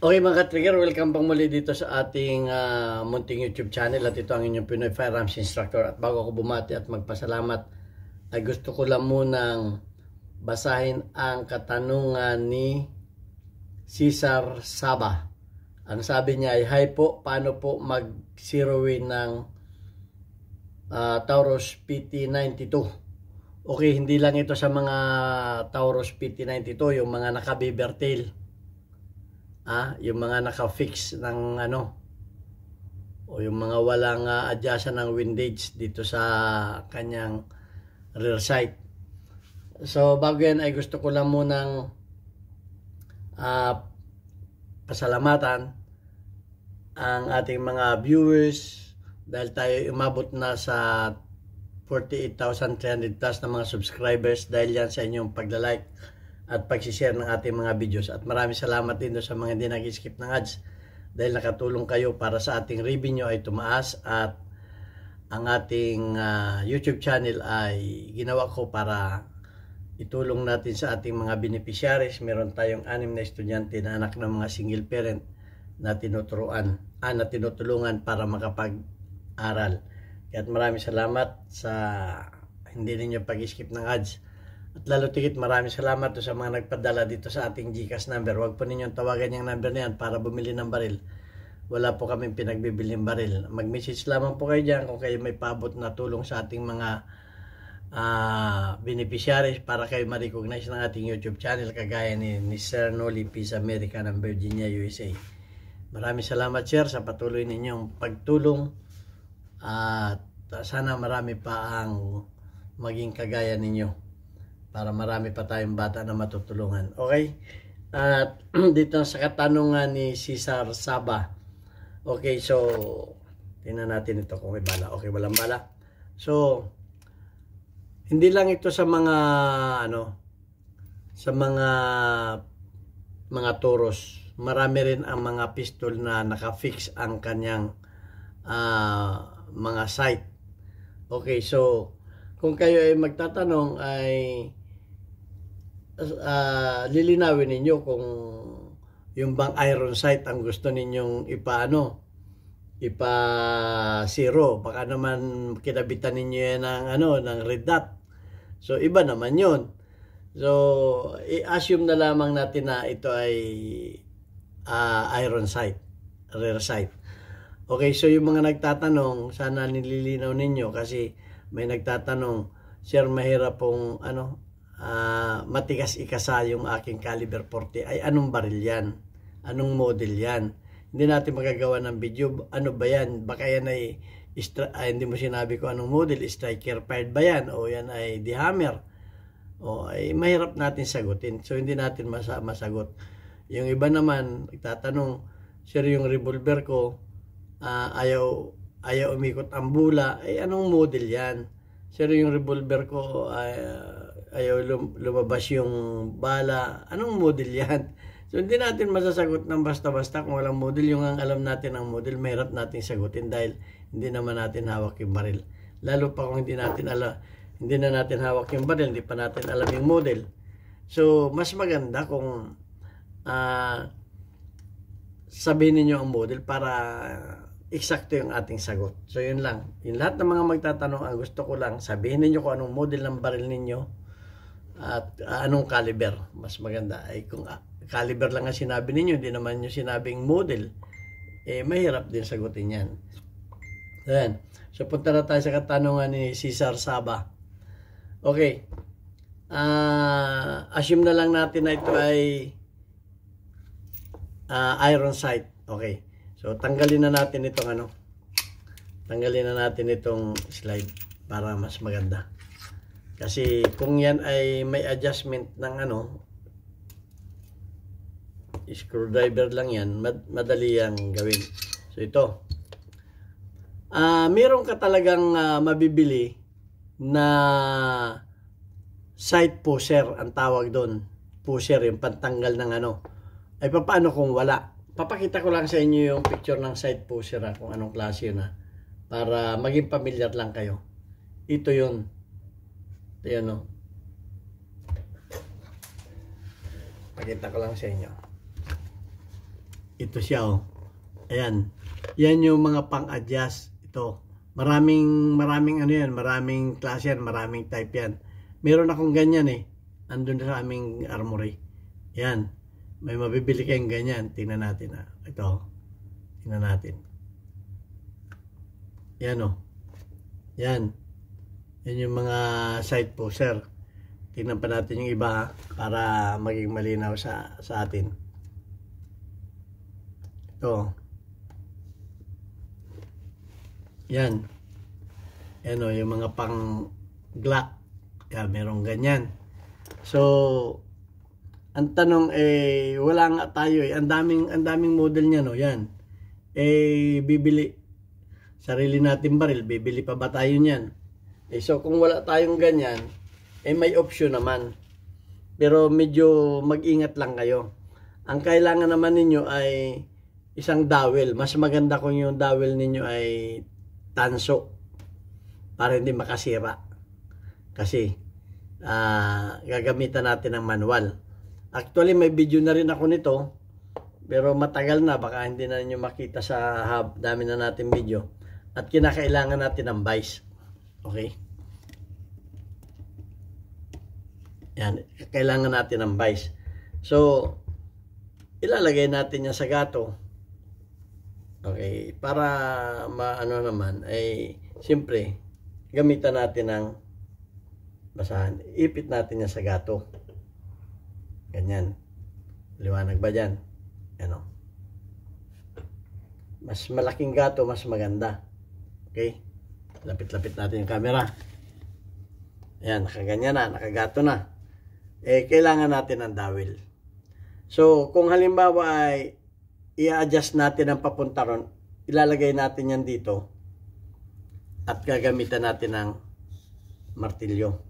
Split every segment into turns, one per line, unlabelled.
Okay mga ka-trigger, welcome pang muli dito sa ating munting YouTube channel at ito ang inyong Pinoy Firearms Instructor. At bago ako bumati at magpasalamat ay gusto ko lang munang basahin ang katanungan ni Cesar Saba. Ang sabi niya ay, "Hi po, paano po mag-zero win ng Taurus PT92?" Okay, hindi lang ito sa mga Taurus PT92, yung mga naka-beaver tail. Yung mga naka-fix ng o yung mga walang adjustan ng windage dito sa kanyang rear sight. So bago yan ay gusto ko lang munang pasalamatan ang ating mga viewers dahil tayo umabot na sa 48,300 plus na mga subscribers dahil yan sa inyong pagla-like at pag-share ng ating mga videos. At maraming salamat din sa mga hindi nag-skip ng ads dahil nakatulong kayo para sa ating revenue ay tumaas at ang ating YouTube channel ay ginawa ko para itulong natin sa ating mga beneficiaries. Meron tayong 6 na estudyante na anak ng mga single parent na tinutulungan para makapag-aral. Kaya maraming salamat sa hindi ninyo pag-skip ng ads. At lalo tigit maraming salamat sa mga nagpadala dito sa ating GCash number. Huwag po ninyong tawagan yung number na yan para bumili ng baril. Wala po kaming pinagbibiling baril. Mag-message lamang po kayo dyan kung kayo may paabot na tulong sa ating mga beneficiaries para kayo ma-recognize ng ating YouTube channel kagaya ni Sir Noli Peace America ng Virginia, USA. Maraming salamat sir sa patuloy ninyong pagtulong at sana marami pa ang maging kagaya ninyo para marami pa tayong bata na matutulungan. Okay? At dito sa katanungan ni Cesar Saba. Okay, so tingnan natin ito kung may bala. Okay, walang bala. So hindi lang ito sa mga sa mga toros. Marami rin ang mga pistol na naka-fix ang kanyang mga sight. Okay, so kung kayo ay magtatanong ay lilinawin ninyo kung yung bang iron sight ang gusto ninyong ipa-zero. Baka naman kinabitan ninyo yan ng red dot. So iba naman yun. So i-assume na lamang natin na ito ay iron sight, rear sight. Okay, so yung mga nagtatanong, sana nililinaw ninyo kasi may nagtatanong, "Sir, mahirap pong matigas ikasa yung aking caliber 40. Ay, anong baril yan? Anong model yan? Hindi natin magagawa ng video. Ano ba yan? Baka yan ay hindi mo sinabi ko anong model. Striker fired ba yan? O yan ay The Hammer? O ay mahirap natin sagutin. So hindi natin masagot. Yung iba naman nagtatanong, "Sir, yung revolver ko ayaw umikot ang bula. Ay, anong model yan? Sir, yung revolver ko ayaw lumabas yung bala. Anong model yan?" So hindi natin masasagot ng basta-basta kung walang model. Yung ang alam natin ang model, mahirap natin sagutin dahil hindi naman natin hawak yung baril. Lalo pa kung hindi na natin hawak yung baril, hindi pa natin alam yung model. So mas maganda kung sabihin niyo ang model para eksakto yung ating sagot. So yun lang. Yung lahat ng mga magtatanong, ang gusto ko lang sabihin niyo kung anong model ng baril ninyo at anong caliber. Mas maganda ay kung caliber lang ang sinabi ninyo, hindi naman nyo sinabing model, mahirap din sagutin yan. Ayan. So punta na tayo sa katanungan ni Cesar Saba. Okay. Assume na lang natin na ito ay iron sight. Okay. So tanggalin na natin itong slide para mas maganda. Kasi kung yan ay may adjustment ng screwdriver lang yan, madali yang gawin. So ito. Meron ka talagang mabibili na sight pusher ang tawag doon. Pusher yung pantanggal ng Ay paano kung wala? Papakita ko lang sa inyo yung picture ng sight pusher kung anong klase yun para maging familiar lang kayo. Ito yun. Ito Pakita ko lang sa inyo. Ito siya, oh. Ayan. Yan yung mga pang-adjust. Ito. Maraming ano yan. Maraming klase yan. Maraming type yan. Meron akong ganyan eh. Andun sa aming armory. Yan. May mabibili kayong ganyan. Tingnan natin, ah. Ito. Tingnan natin. Yan, oh. Yan. Yan yung mga side poster. Tingnan pa natin yung iba, ha, para maging malinaw sa atin. Ito. Yan. Yan, oh, yung mga pang Glock. Yan, merong ganyan. So, ang tanong wala nga tayo eh. Ang daming model niya, no. Yan. Bibili. Sarili natin baril, bibili pa ba tayo niyan? So kung wala tayong ganyan, may option naman. Pero medyo mag-ingat lang kayo. Ang kailangan naman ninyo ay isang dowel. Mas maganda kung yung dowel ninyo ay tanso para hindi makasira. Kasi gagamitan natin ng manual. Actually may video na rin ako nito, pero matagal na, baka hindi na ninyo makita sa hub. Dami na natin video. At kinakailangan natin ng vice. Okay? Yan. Kailangan natin ng vice. So, ilalagay natin yan sa gato. Okay? Para maano naman, siyempre, gamitan natin ng basahan. Ipit natin yan sa gato. Ganyan. Liwanag ba dyan? Ano? Mas malaking gato, mas maganda. Okay? Lapit-lapit natin yung camera. Ayan, nakaganyan na, nakagato na. Kailangan natin ng dowel. So, kung halimbawa ay i-adjust natin ang papunta ron, ilalagay natin yan dito at gagamitan natin ng martilyo.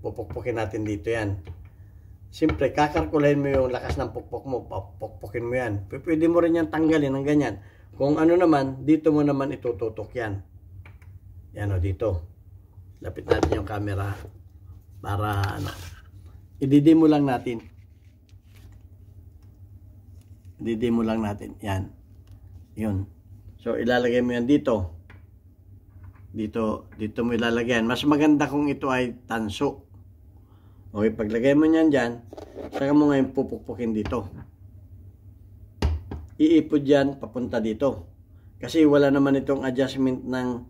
Pupukpukin natin dito yan. Siyempre, kakalkulahin mo yung lakas ng pukpok mo, pupukpukin mo yan. Pwede mo rin yan tanggalin ng ganyan. Kung ano naman, dito mo naman itututok yan. Yan o, dito. Lapit natin yung camera para i-demo lang natin. I-demo lang natin. Yan. Yun. So, ilalagay mo yan dito. Dito mo ilalagay yan. Mas maganda kung ito ay tanso. Okay, paglagay mo yan dyan, saka mo ngayon pupukpukin dito. Iipod yan, papunta dito. Kasi wala naman itong adjustment ng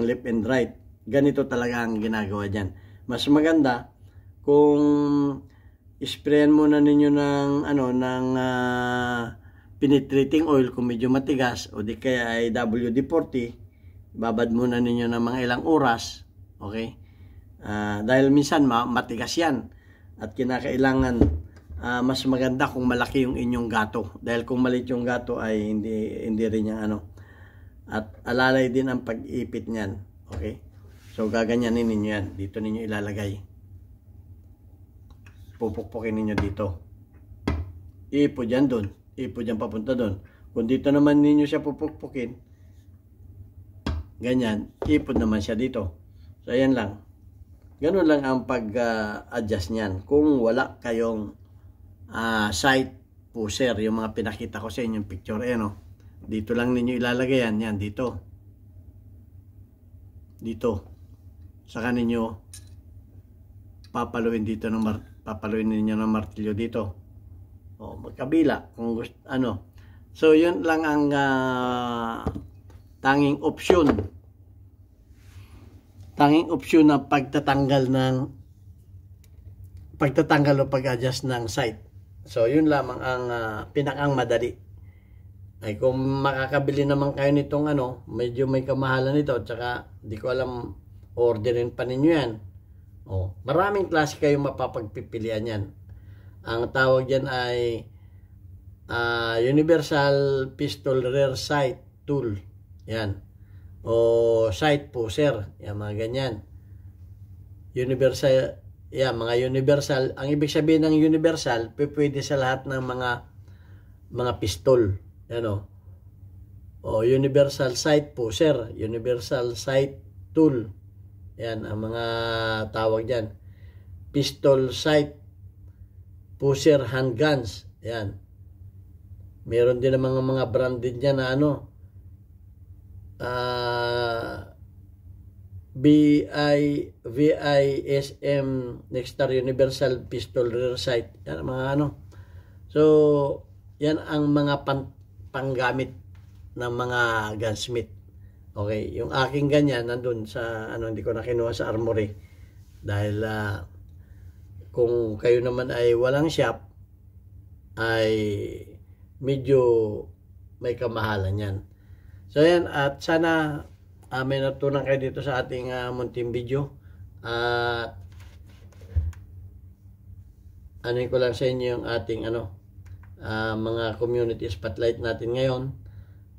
left and right. Ganito talaga ang ginagawa dyan. Mas maganda kung isprayan muna ninyo ng penetrating oil kung medyo matigas, o di kaya ay WD-40, babad muna ninyo ng mga ilang oras. Okay? Dahil minsan matigas yan at kinakailangan mas maganda kung malaki yung inyong gato. Dahil kung maliit yung gato ay hindi rin yung at alalay din ang pag-ipit niyan. Okay? So, gaganyanin ninyo yan. Dito ninyo ilalagay. Pupukpukin ninyo dito. Iipod yan doon. Iipod yan papunta doon. Kung dito naman ninyo siya pupukpukin, ganyan, iipod naman siya dito. So, ayan lang. Ganun lang ang pag-adjust niyan. Kung wala kayong sight pusher, yung mga pinakita ko sa inyong picture, dito lang ninyo ilalagay yan. Yan, dito. Dito. Saka ninyo papaluin dito papaluin ninyo ng martilyo dito. O, magkabila. Kung gusto, So, yun lang ang tanging option. Tanging option na pagtatanggal o pag-adjust ng sight. So, yun lamang ang pinakang madali. Ay kung makakabili naman kayo nitong medyo may kamahalan nito, at saka di ko alam, orderin pa ninyo yan. Maraming klase kayong mapapagpipilian yan. Ang tawag dyan ay Universal Pistol Rear Sight Tool. Yan. O sight pusher. Yan, mga ganyan. Universal, yan, mga universal. Ang ibig sabihin ng universal, pwede sa lahat ng mga pistol. Yan o universal sight pusher, universal sight tool. Yan ang mga tawag diyan. Pistol sight pusher handguns. Yan. Meron din ang mga branded niya na ano, VISM Nexstar Universal Pistol Rear Sight. Yan ang mga ano. So, yan ang mga panggamit ng mga gunsmith. Okay, yung aking ganyan nandun sa ano, hindi ko na kinuha sa armory dahil kung kayo naman ay walang shop ay medyo may kamahalan yan. So yan, at sana may natutunan kayo dito sa ating munting video. At ano ko lang sa inyo yung ating ano, mga community spotlight natin ngayon.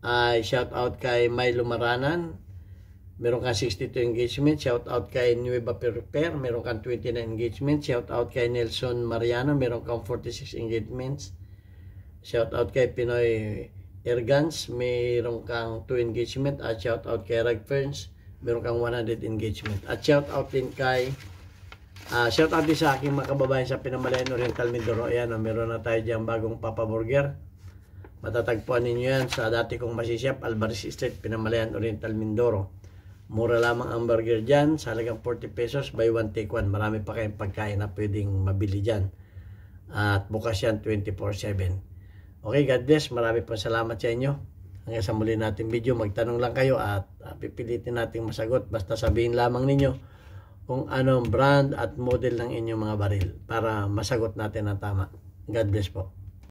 Ay shout out kay Milo Maranan, meron kang 62 engagement. Shout out kay Nueva Perper, meron kang 29 engagement. Shout out kay Nelson Mariano, meron kang 46 engagements. Shout out kay Pinoy Ergans, meron kang 2 engagement. At shout out kay Rag Ferns, meron kang 100 engagement. At shout out din kay shout out din sa aking mga kababayan sa Pinamalayan Oriental Mindoro. Ayan, meron na tayo dyan bagong Papa Burger. Matatagpuan ninyo yan sa dati kong masishop, Alvarez Street, Pinamalayan Oriental Mindoro. Mura lamang ang burger dyan, sa halagang 40 pesos, buy one take one. Marami pa kayong pagkain na pwedeng mabili dyan. At bukas yan 24/7. Okay, God bless. Marami po salamat sa inyo. Hanggang sa muli nating video, magtanong lang kayo at pipilitin nating masagot. Basta sabihin lamang ninyo kung anong brand at model ng inyong mga baril para masagot natin ang tama. God bless po.